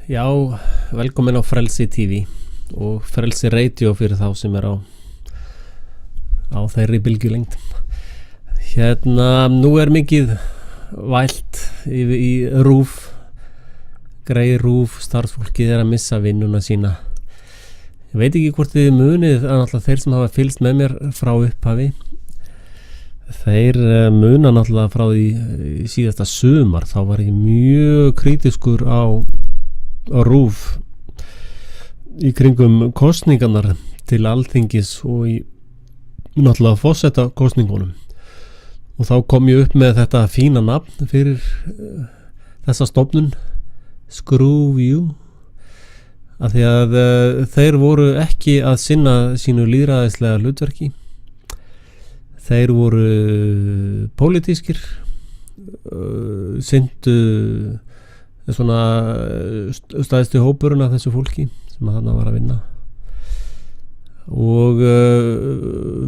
Já, velkomin á Frelsi TV og Frelsi Radio fyrir þá sem á þeirri bylgjulengd. Nú mikið vælt í RÚV, greið RÚV, starfsfólkið að missa vinnuna sína. Ég veit ekki hvort þið munið, náttúrulega þeir sem hafa fylgst með mér frá upphafi, þeir muna náttúrulega frá því síðasta sumar, þá var ég mjög kritiskur á RÚV í kringum kosningarnar til Alþingis og í náttúrulega forseta kosningunum, og þá kom ég upp með þetta fína nafn fyrir þessa stofnun, Screw-You, af því að þeir voru ekki að sinna sínu lýðræðislega hlutverki. Þeir voru pólitískir, sinntu svona stæðstu hópurinn af þessu fólki sem þarna var að vinna, og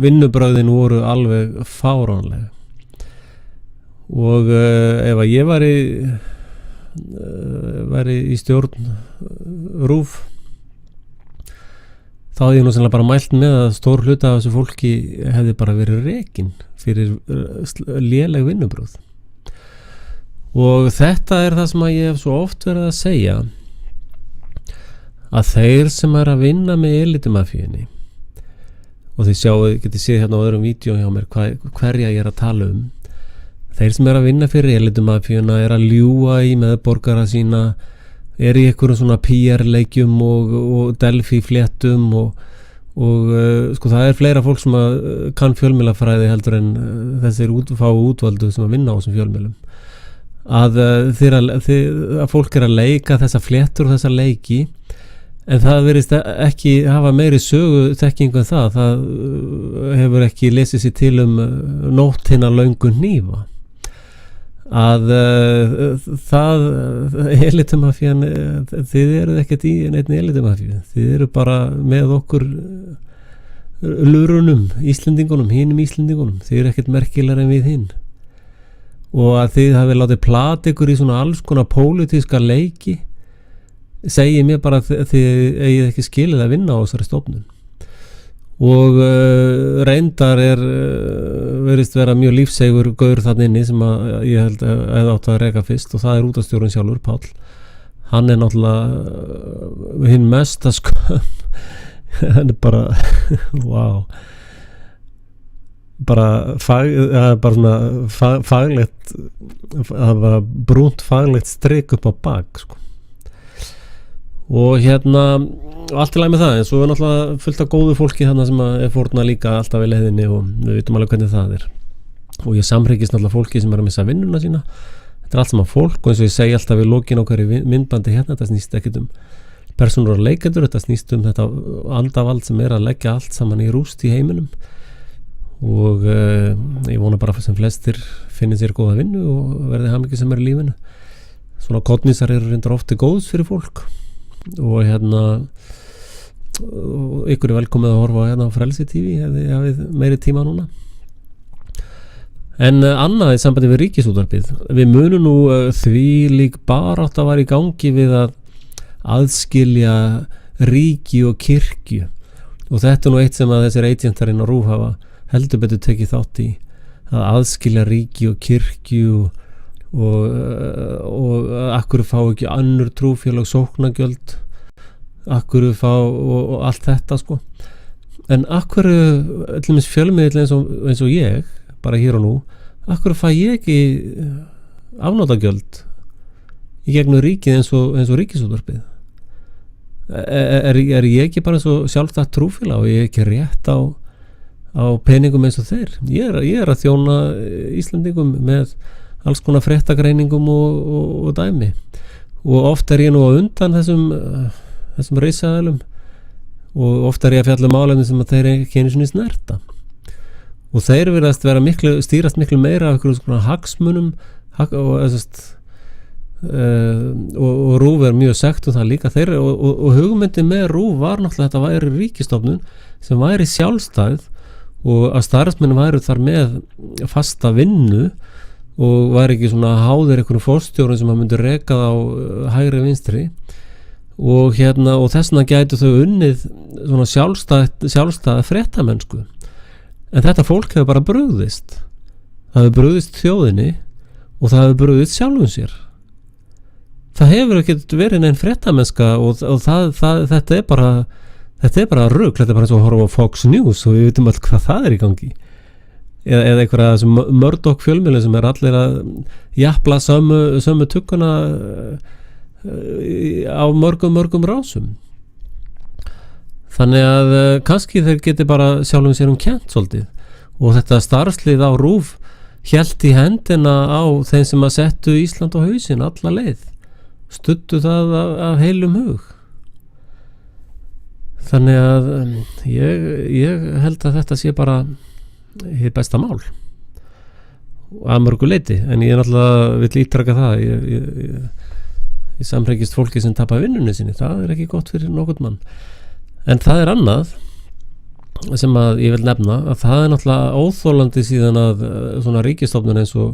vinnubrögðin voru alveg fáránleg. Og ef að ég væri í stjórn RÚV, þá hefði ég nú sennilega bara mælt með að stór hluta af þessu fólki hefði bara verið rekin fyrir léleg vinnubrögð. Og þetta það sem að ég hef svo oft verið að segja, að þeir sem að vinna með elitumafíunni, og þið getið séð hérna á öðrum vídeó hjá mér hverja ég að tala um, þeir sem að vinna fyrir elitumafíuna að ljúga í meðborgara sína, í einhverjum svona PR-leikjum og Delphi-fléttum og sko það fleira fólk sem að kann fjölmiðlafræði heldur en þessir útvaldu sem að vinna á þessum fjölmiðlum, að fólk að leika þessa fléttur og þessa leiki, en það virðist ekki hafa meiri sögu þekkingu en það hefur ekki lesið sér til nótt hinna löngu hnífa, að það elitumafían, þið eruð ekkert í neitt elitumafíu, þið eru bara með okkur lurunum, Íslendingunum, hinum Íslendingunum, þið eru ekkert merkilegar en við hinn, og að þið hafi látið plata ykkur í svona alls konar pólitíska leiki segi mér bara að þið eigið ekki skilið að vinna á þessari stofnun. Og reyndar verðist vera mjög lífseigur gaur þarna inni sem að ég held að átt að reka fyrst, og það útvarpsstjórinn sjálfur, Páll. Hann náttúrulega hinn mesta skömm. Hann bara wow, bara svona faglegt, það var brúnt faglegt strik upp á bak, sko. Og allt í lagi með það, en svo náttúrulega fullt af góðu fólki þarna sem fórna líka alltaf í leiðinni, og við vitum alveg hvernig það og ég samhryggist náttúrulega fólki sem að missa vinnuna sína. Þetta allt saman fólk, og eins og ég segi alltaf við lokin á hverju myndbandi þetta snýst ekkert persónur og leikendur, þetta snýst þetta andavald sem að leggja allt saman í rúst í heiminum, og ég vona bara sem flestir finni sér góða vinnu og verði hamingju sem í lífinu. Svona kollnísar reyndar ofti góðs fyrir fólk, og ykkur velkomið að horfa á Frelsi TV ef þið hafið meiri tíma núna. En annað í sambandi við Ríkisútvarpið, við munum nú þvílík barátta var í gangi við að aðskilja ríki og kirkju, og þetta nú eitt sem að þessir agentarinn á RÚV hafa heldur betur tekið þátt í, að aðskilja ríki og kirkju, og akkur fá ekki önnur trúfélag sóknargjöld, akkur fá og allt þetta, sko. En akkur fjölmiðill eins og ég bara hér og nú, akkur fæ ég ekki afnotagjöld í gegnum ríkið eins og Ríkisútvarpið? Er ég ekki bara eins og sjálfstætt trúfélag og ég ekki rétt á peningum eins og þeir? Ég að þjóna Íslendingum með alls konar fréttagreiningum og dæmi, og oft ég nú á undan þessum risaðalum, og oft ég að fjalla málefni sem að þeir ekki einu sinni snerta, og þeir virðast vera stýrast miklu meira af einhverjum svona hagsmunum, og RÚV mjög sekt það líka þeir, og hugmyndin með RÚV var náttúrulega þetta væri ríkisstofnun sem væri sjálfstæð, og að starfsmenn væru þar með fasta vinnu og var ekki svona háður einhverjum forstjórun sem að myndi rekað á hægri vinstri, og þessna gætu þau unnið svona sjálfstæða fréttamennsku, en þetta fólk hefur bara brugðist, það hefur brugðist þjóðinni og það hefur brugðist sjálfum sér. Það hefur ekki verið neinn fréttamennska og þetta er bara rugl, þetta er bara eins og að horfa á Fox News og við vitum alltaf hvað það er í gangi, eða einhverja þessum Murdoch fjölmiðlum sem er allir að japla sömu tugguna á mörgum rásum. Þannig að kannski þeir geti bara sjálfum sér kennt svolítið, og þetta starfslið á RÚV hélt í hendina á þeim sem að settu Ísland á hausinn alla leið, studdu það af heilum hug. Þannig að ég held að þetta sé bara hið besta mál að mörgu leyti, en ég náttúrulega vill ítraka það, ég samhryggist fólki sem tapar vinnunni sinni, það er ekki gott fyrir nokkurn mann. En það er annað sem að ég vil nefna, að það er náttúrulega óþolandi síðan að svona ríkisstofnun eins og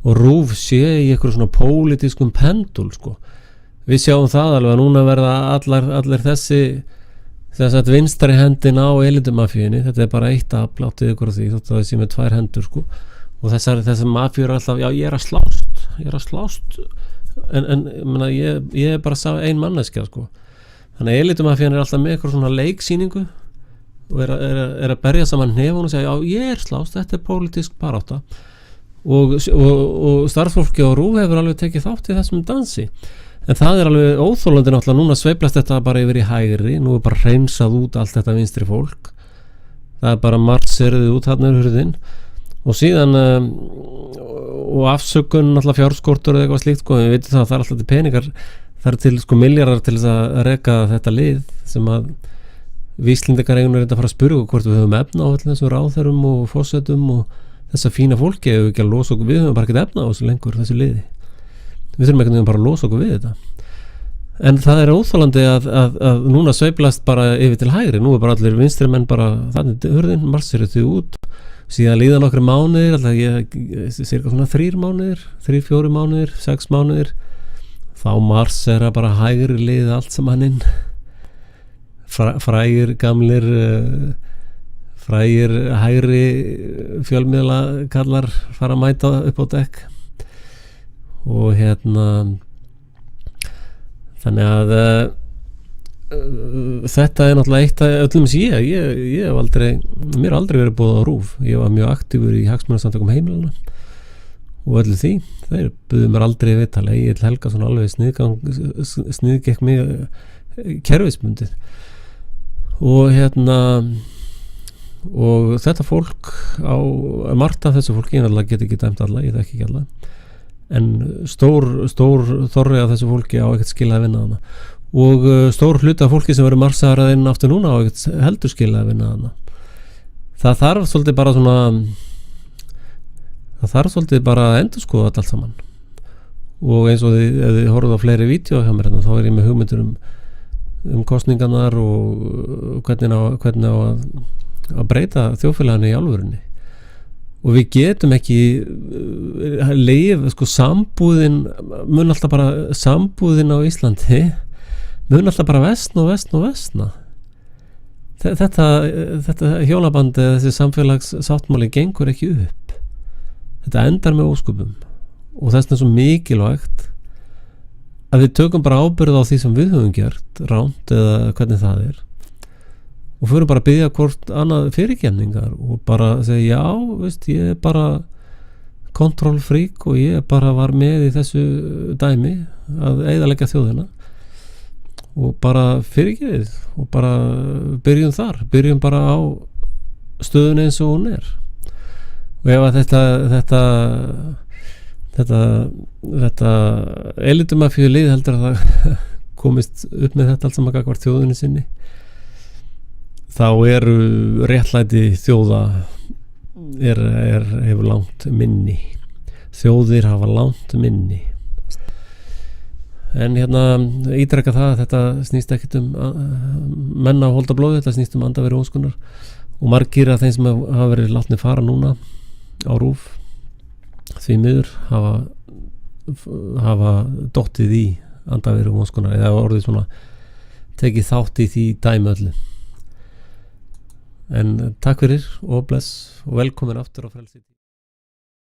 RÚV sé í eitthvað svona pólitískum pendul, sko. Við sjáum það alveg að núna verða allir þess að vinstri hendin á elindumafíunni, þetta er bara eitt afl, áttið ykkur á því, þótt að það sé með 2 hendur, sko. Og þessar mafíur er alltaf, já, ég er að slást, en ég er bara ein manneskja, sko. Þannig að elindumafían er alltaf með eitthvað svona leiksýningu og er að berja saman hnefun og segja, já, ég er slást, þetta er pólitísk barátta, og starfsfólki á RÚV hefur alveg tekið þátt í þessum dansi. En það er alveg óþolandi náttúrulega, núna sveiflast þetta bara yfir í hægri, nú er bara hreinsað út allt þetta vinstri fólk, það er bara marserið út þarna hurðin, og síðan og afsökun náttúrulega fjárskortur eða eitthvað slíkt, sko, við veitum það er alltaf til peningar, það er til sko milljarðar til þess að reka þetta lið sem að víslendingar eigum reynda að fara að spyrja hvort við höfum efna á allir þessum ráðherrum og fórsetum og þessa fína fólki, ef við ekki að losa okkur, við höfum bara ekki efna á þessu lengur, þessu liði. Við þurfum ekki bara að losa okkur við þetta. En það er óþolandi að núna sveiflast bara yfir til hægri, nú er bara allir vinstri menn bara þannig hurðin, marserið þau út, síðan líða nokkru mánuðir, alltaf ég cirka svona 3 mánuðir, 3-4 mánuðir, 6 mánuðir, þá marsera bara hægri lið allt saman inn, frægir gamlir frægir hægri fjölmiðla kallar fara að mæta upp á dekk. Og þannig að þetta er náttúrulega eitt af öllum sem ég hef aldrei, mér har aldrei verið boðið á RÚV, ég var mjög aktífur í hagsmunasamtökum heimilana og öllu því, þeir buðu mér aldrei viðtal, Egill Helgason alveg sniðgekk mig kerfisbundið og og þetta fólk á margt af þessu fólki, ég náttúrulega get ekki dæmt alla, ég þekki ekki alla, en stór þorri af þessu fólki á ekkert skilað að vinna hana, og stór hluti af fólki sem verður marsaðar inn aftur núna á ekkert heldur skilað að vinna hana. Það þarf svolítið bara að endurskoða allt saman, og eins og ef þið horfðu á fleiri vídeo hjá mér, þá er ég með hugmyndur um kosningarnar og hvernig á að breyta þjóðfélaginu í alvörunni. Og við getum ekki sko sambúðin mun alltaf bara, sambúðin á Íslandi mun alltaf bara vestna. Þetta hjónabandi, þessi samfélagssáttmáli gengur ekki upp, þetta endar með ósköpum, og þess vegna er svo mikilvægt að við tökum bara ábyrgð á því sem við höfum gert ránt eða hvernig það er, og fyrir bara að biðja hvort annað fyrirgefningar og bara segja, já, veist, ég er bara kontrollfrík og ég bara var með í þessu dæmi að eyðileggja þjóðina, og bara fyrirgefið og bara byrjum bara á stöðun eins og hún er. Og ef að þetta elitumafíu lið heldur að það komist upp með þetta allt saman gagnvart þjóðinni sinni, þá eru réttlæti þjóða hefur langt minni, þjóðir hafa langt minni. En ítreka það að þetta snýst ekkert menna að holda blóði, þetta snýst andaveru óskunar, og margir af þeim sem hafa verið látnir fara núna á RÚV því miður hafa dottið í andaveru óskunar, eða orðið svona tekið þátt í því dæmi öllu. En takk fyrir og bless og velkomin aftur á Frelsi.